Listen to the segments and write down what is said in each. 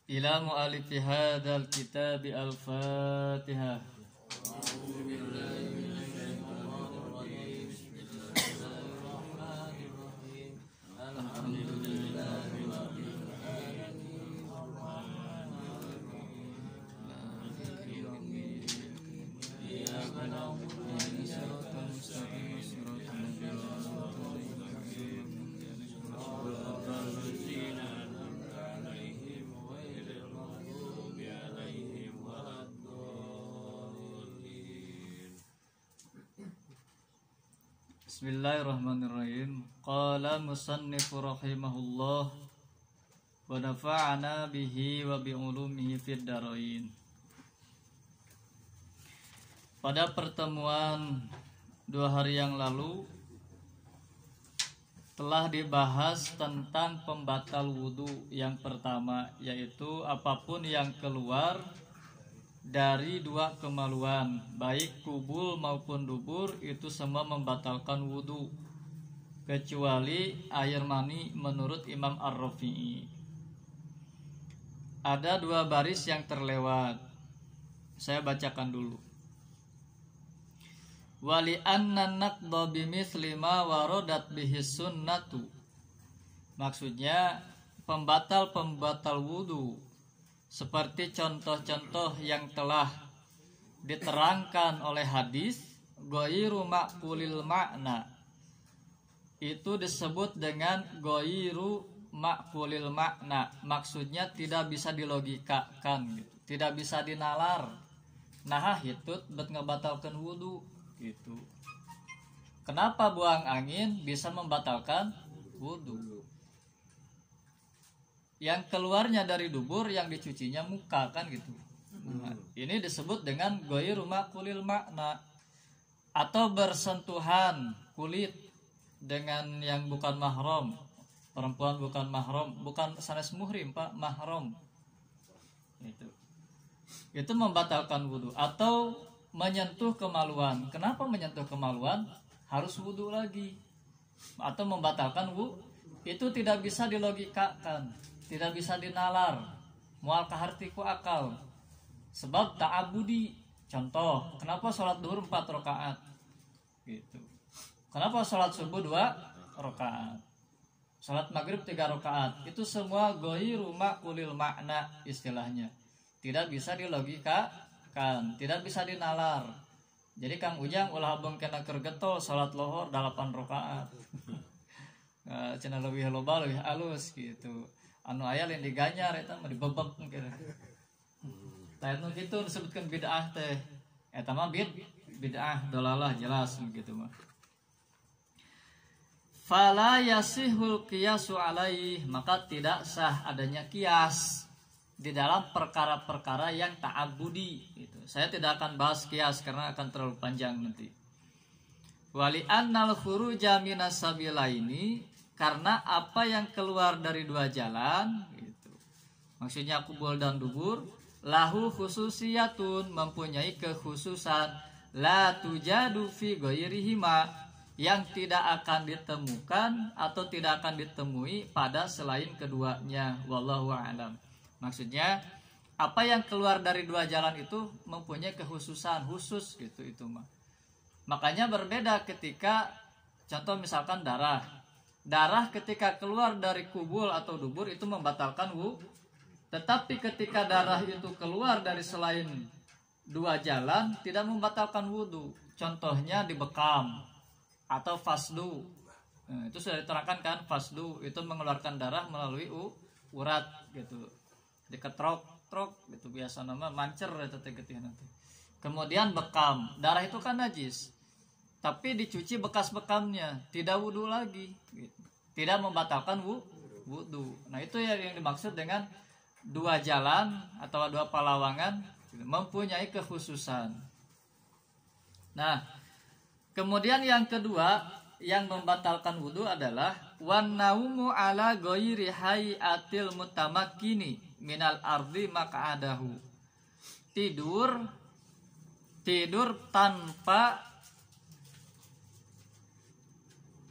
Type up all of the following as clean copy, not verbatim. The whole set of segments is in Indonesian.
ila mu'alifi hadzal kitabi al-Fatihah. Bismillahirrahmanirrahim. Qala musannifu rahimahullah wa nafa'ana bihi wa bi ulumihi fid dharain. Pada pertemuan 2 hari yang lalu telah dibahas tentang pembatal wudu yang pertama, yaitu apapun yang keluar dari 2 kemaluan, baik kubul maupun dubur, itu semua membatalkan wudu kecuali air mani menurut Imam Ar-Rafi'i. Ada 2 baris yang terlewat, saya bacakan dulu. Wali anna naqda bimithli ma waradat bihi sunnatu. Maksudnya pembatal wudu seperti contoh-contoh yang telah diterangkan oleh hadis ghairu ma'qulil makna, itu disebut dengan ghairu ma'qulil makna. Maksudnya tidak bisa dilogikakan gitu, tidak bisa dinalar. Nah itu bet ngebatalkan wudu gitu. Kenapa buang angin bisa membatalkan wudu? Yang keluarnya dari dubur, yang dicucinya muka kan gitu. Nah, ini disebut dengan ghairu ma'qulil makna. Atau bersentuhan kulit dengan yang bukan mahram, perempuan bukan mahram, bukan sanes muhrim Pak, mahram. Itu membatalkan wudu. Atau menyentuh kemaluan. Kenapa menyentuh kemaluan harus wudu lagi? Atau membatalkan wudu, itu tidak bisa dilogikakan, tidak bisa dinalar, mual kahartiku akal. Sebab ta'abudi. Contoh, kenapa sholat duhur 4 rakaat gitu. Kenapa sholat subuh 2 rakaat, sholat maghrib 3 rakaat. Itu semua ghairu ma'qulil makna istilahnya, tidak bisa dilogikakan, tidak bisa dinalar. Jadi Kang Ujang ulah abang kena kergetol sholat lohor 8 rakaat. Cenah leuwih loba leuwih alus gitu. Anu aya lain diganyar eta mah dibebek mungkin. Tah nu kitu disebutkeun bid'ah teh. Eta mah bid'ah dolalah jelas gitu mah. Fala yasihul qiyasu alaih, maka tidak sah adanya kias di dalam perkara-perkara yang ta'abbudi gitu. Saya tidak akan bahas kias karena akan terlalu panjang nanti. Wali annal khuruja minas sabilaini, karena apa yang keluar dari 2 jalan gitu. Maksudnya kubul dan dubur, lahu khususiyatun, mempunyai kekhususan, la tujadu fi ghairihima, yang tidak akan ditemukan atau tidak akan ditemui pada selain keduanya. Wallahu a'lam. Maksudnya apa yang keluar dari 2 jalan itu mempunyai kekhususan khusus gitu itu mah. Makanya berbeda ketika contoh misalkan darah ketika keluar dari kubul atau dubur itu membatalkan wudu. Tetapi ketika darah itu keluar dari selain 2 jalan tidak membatalkan wudu. Contohnya dibekam atau fasdu. Nah, itu sudah diterangkan kan, fasdu itu mengeluarkan darah melalui urat gitu. Diketrok-trok gitu biasa nama mancer eta teh getih nanti. Kemudian bekam, darah itu kan najis. Tapi dicuci bekas bekamnya, tidak wudu lagi gitu. Tidak membatalkan wudu. Nah itu yang dimaksud dengan 2 jalan atau 2 palawangan gitu, mempunyai kekhususan. Nah kemudian yang kedua yang membatalkan wudu adalah wan naumu ala ghairi hayatil mutamakkini minal ardi maq'adahu. Tidur tanpa,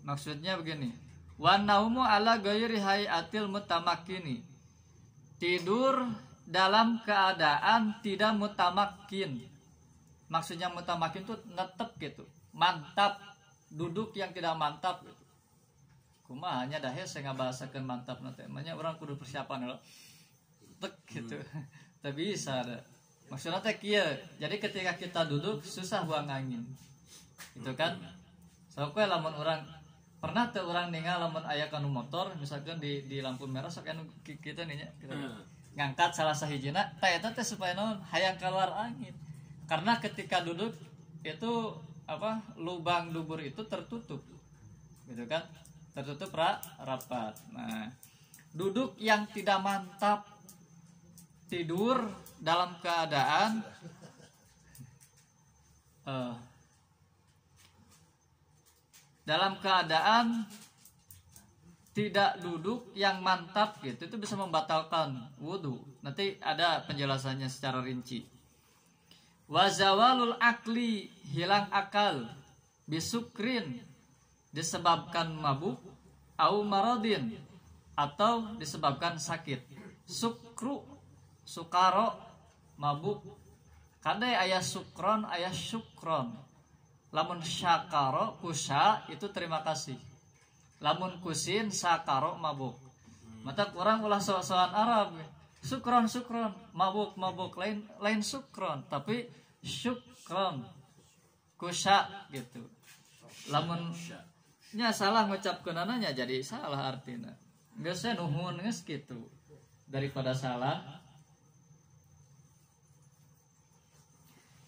maksudnya begini, wan naumu ala ghairi hayatil mutamakkini, tidur dalam keadaan tidak mutamakin. Maksudnya mutamakin itu netep gitu, mantap, duduk yang tidak mantap gitu. Kumaha nya dah saya ngabahasakeun mantap nanti emangnya orang kudu persiapan loh tek gitu. Tapi bisa ada maksudnya teh kieu, jadi ketika kita duduk susah buang angin gitu kan. Soalnya lamun orang pernah tuh orang ninggal lamun aya kanu motor misalkan di lampu merah sok anu kita nih kita ngangkat salah sahijina tah eta teh supaya naon hayang keluar angin. Karena ketika duduk itu apa lubang dubur itu tertutup gitu kan, tertutup rapat. Nah duduk yang tidak mantap, tidur dalam keadaan tidak duduk yang mantap gitu, itu bisa membatalkan wudhu. Nanti ada penjelasannya secara rinci. Wazawalul akli, hilang akal, bisukrin, disebabkan mabuk, au maradin, atau disebabkan sakit. Sukru, sukaro, mabuk. Kadai ayah sukron, ayah syukron. Lamun syakaro, kusa, itu terima kasih. Lamun kusin, sakaro, mabuk. Mata kurang ulah soal Arab. Sukron, sukron, mabuk, mabuk. Lain sukron, tapi syukron, kusa gitu. Lamun nya salah ngucapkeun ananya jadi salah artinya. Biasanya nuhun geus gitu daripada salah.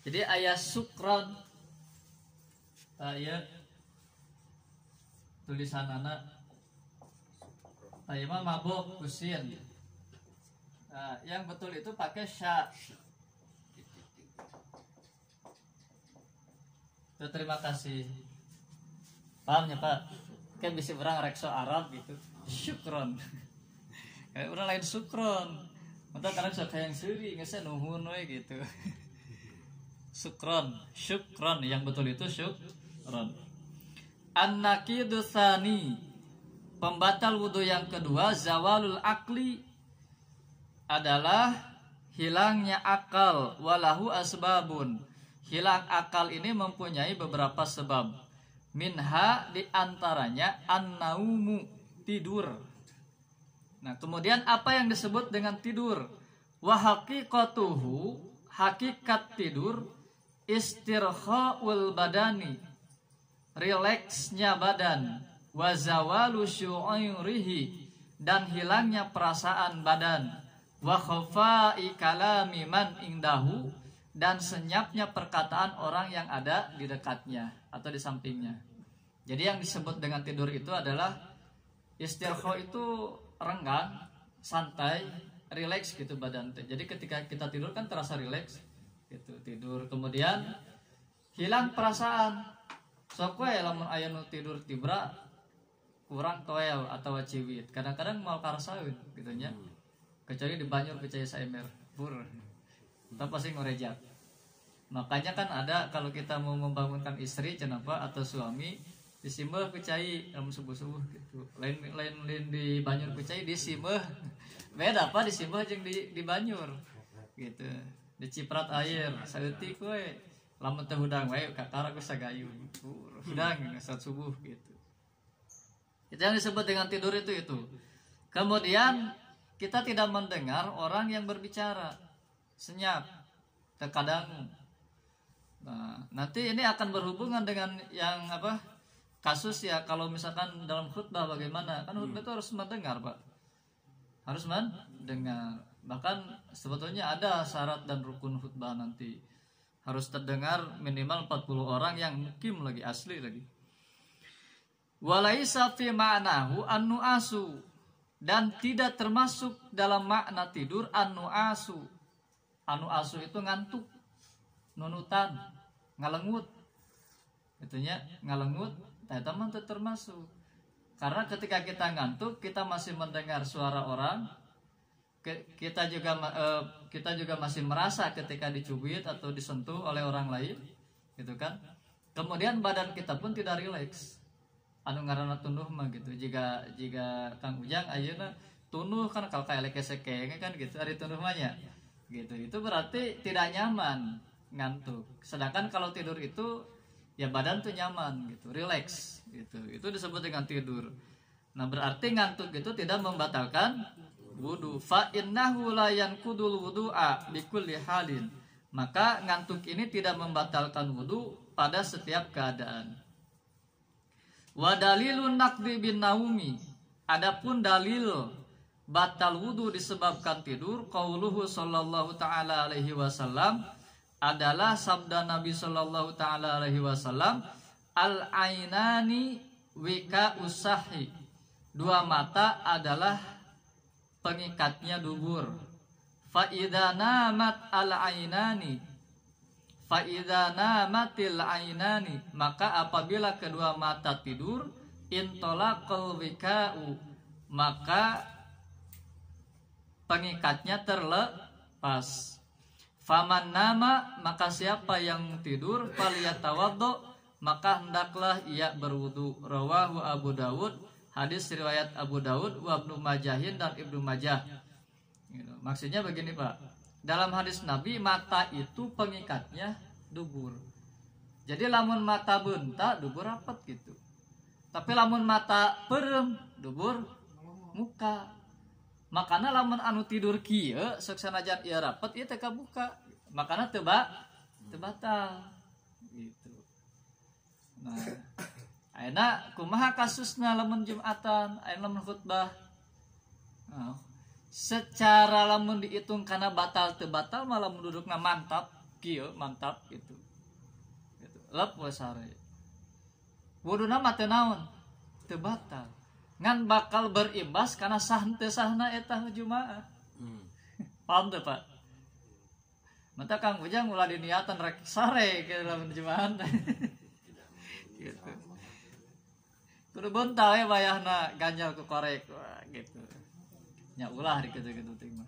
Jadi ayat sukron, ayat tulisan anak, ayat mabuk kusin. Nah, yang betul itu pakai sya. Terima kasih. Pahamnya Pak? Kan bisa orang rekso Arab gitu. Syukron. Kayak orang lain sukron. Maka kadang sok yang seri nggak nuhun we gitu. Sukron, syukron, yang betul itu syukron. An-naqidu tsani, pembatal wudu yang kedua, zawalul akli, adalah hilangnya akal. Walahu asbabun, hilang akal ini mempunyai beberapa sebab. Minha, diantaranya an-naumu, tidur. Nah kemudian apa yang disebut dengan tidur? Wa haqiqatuhu, hakikat tidur, istirkhaul badani, rileksnya badan, wa zawalu syu'urihi, dan hilangnya perasaan badan, wa khafai kalami man indahu, dan senyapnya perkataan orang yang ada di dekatnya atau di sampingnya. Jadi yang disebut dengan tidur itu adalah istirkha, itu renggang, santai, rileks gitu badan. Jadi ketika kita tidur kan terasa rileks gitu, tidur. Kemudian hilang perasaan. Sok we lamun aya nu tidur tibra kurang toel atau ciwit. Kadang-kadang mau karasaeun gitu nya. Kecuali di banjur percaya saemer pur. Kita pasti ngorejak. Makanya kan ada kalau kita mau membangunkan istri kenapa atau suami disimbah kucai dalam subuh-subuh gitu. Lain di banjur kucai disimbah. Beda apa disimbah jeung di banjur gitu. Diciprat air saeutik we. Lamun teh hudang we kakara geus sagayun. Hudang saat subuh gitu. Itu yang disebut dengan tidur itu. Kemudian kita tidak mendengar orang yang berbicara. Senyap, terkadang. Nah, nanti ini akan berhubungan dengan yang apa? Kasus ya, kalau misalkan dalam khutbah bagaimana? Kan khutbah itu harus mendengar, Pak. Harus mendengar. Bahkan sebetulnya ada syarat dan rukun khutbah nanti. Harus terdengar minimal 40 orang yang mukim lagi, asli lagi. Walaisa fi ma'nahu an-nu'asu, dan tidak termasuk dalam makna tidur an-nu'asu. Anu asu itu ngantuk, nunutan, ngalengut, itunya ngalengut, itu mah termasuk. Karena ketika kita ngantuk, kita masih mendengar suara orang, kita juga masih merasa ketika dicubit atau disentuh oleh orang lain, gitu kan. Kemudian badan kita pun tidak rileks. Anu ngaranna tunduh mah gitu. Jika Kang Ujang ayeuna tunuh kan kalau kayak leke-seke kan gitu hari tunuh banyak gitu, itu berarti tidak nyaman, ngantuk. Sedangkan kalau tidur itu ya badan tuh nyaman gitu, relax gitu, itu disebut dengan tidur. Nah berarti ngantuk itu tidak membatalkan wudu. Fa innahu la yanqudul wudu'a bikulli halin, maka ngantuk ini tidak membatalkan wudu pada setiap keadaan. Wa dalilun naqdi bin naumi, adapun dalil batal wudu disebabkan tidur, qauluhu sallallahu taala alaihi wasallam, adalah sabda Nabi sallallahu taala alaihi wasallam, al ainani wika usahi, dua mata adalah pengikatnya dubur. Fa idza namat al ainani, fa idza namatil ainani, maka apabila kedua mata tidur, intolaqal wika'u, maka pengikatnya terlepas. Faman nama, maka siapa yang tidur, faliyatawaddo, maka hendaklah ia berwudu. Rawahu Abu Dawud, hadis riwayat Abu Dawud, wa Ibnu Majahin dan Ibnu Majah. Maksudnya begini Pak, dalam hadis Nabi mata itu pengikatnya dubur. Jadi lamun mata benta dubur rapat gitu. Tapi lamun mata perem dubur muka. Makanya lamun anu tidur kieu saksanajan ieu rapat ieu teh kabuka. Makanya teu batal gitu. Nah, ayeuna kumaha kasusna lamun Jumatan, ayeuna lamun khutbah. Nah, secara lamun dihitung karena batal teu batal malah dudukna mantap kieu mantap gitu. Gitu. Lep we sare. Wuduna mah teu naon? Teu batal. Ngan bakal berimbas karena sah teu sahna eta jumaah. Paham teu Pak? Mata Kang Ujang ulah diniatan rek sare ke dalam jumaah. Gitu. Kudu bontal we bayahna ganjal ku korek gitu. Nya ulah di kitu-kitu teh mah.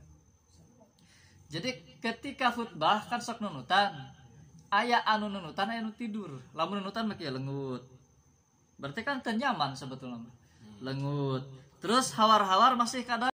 Jadi ketika khutbah kan sok nunutan. Aya anu nunutan aya anu tidur. Lamun nunutan mah kieu lengut. Berarti kan teu nyaman sebetulnya. Lengut. Terus hawar-hawar masih kada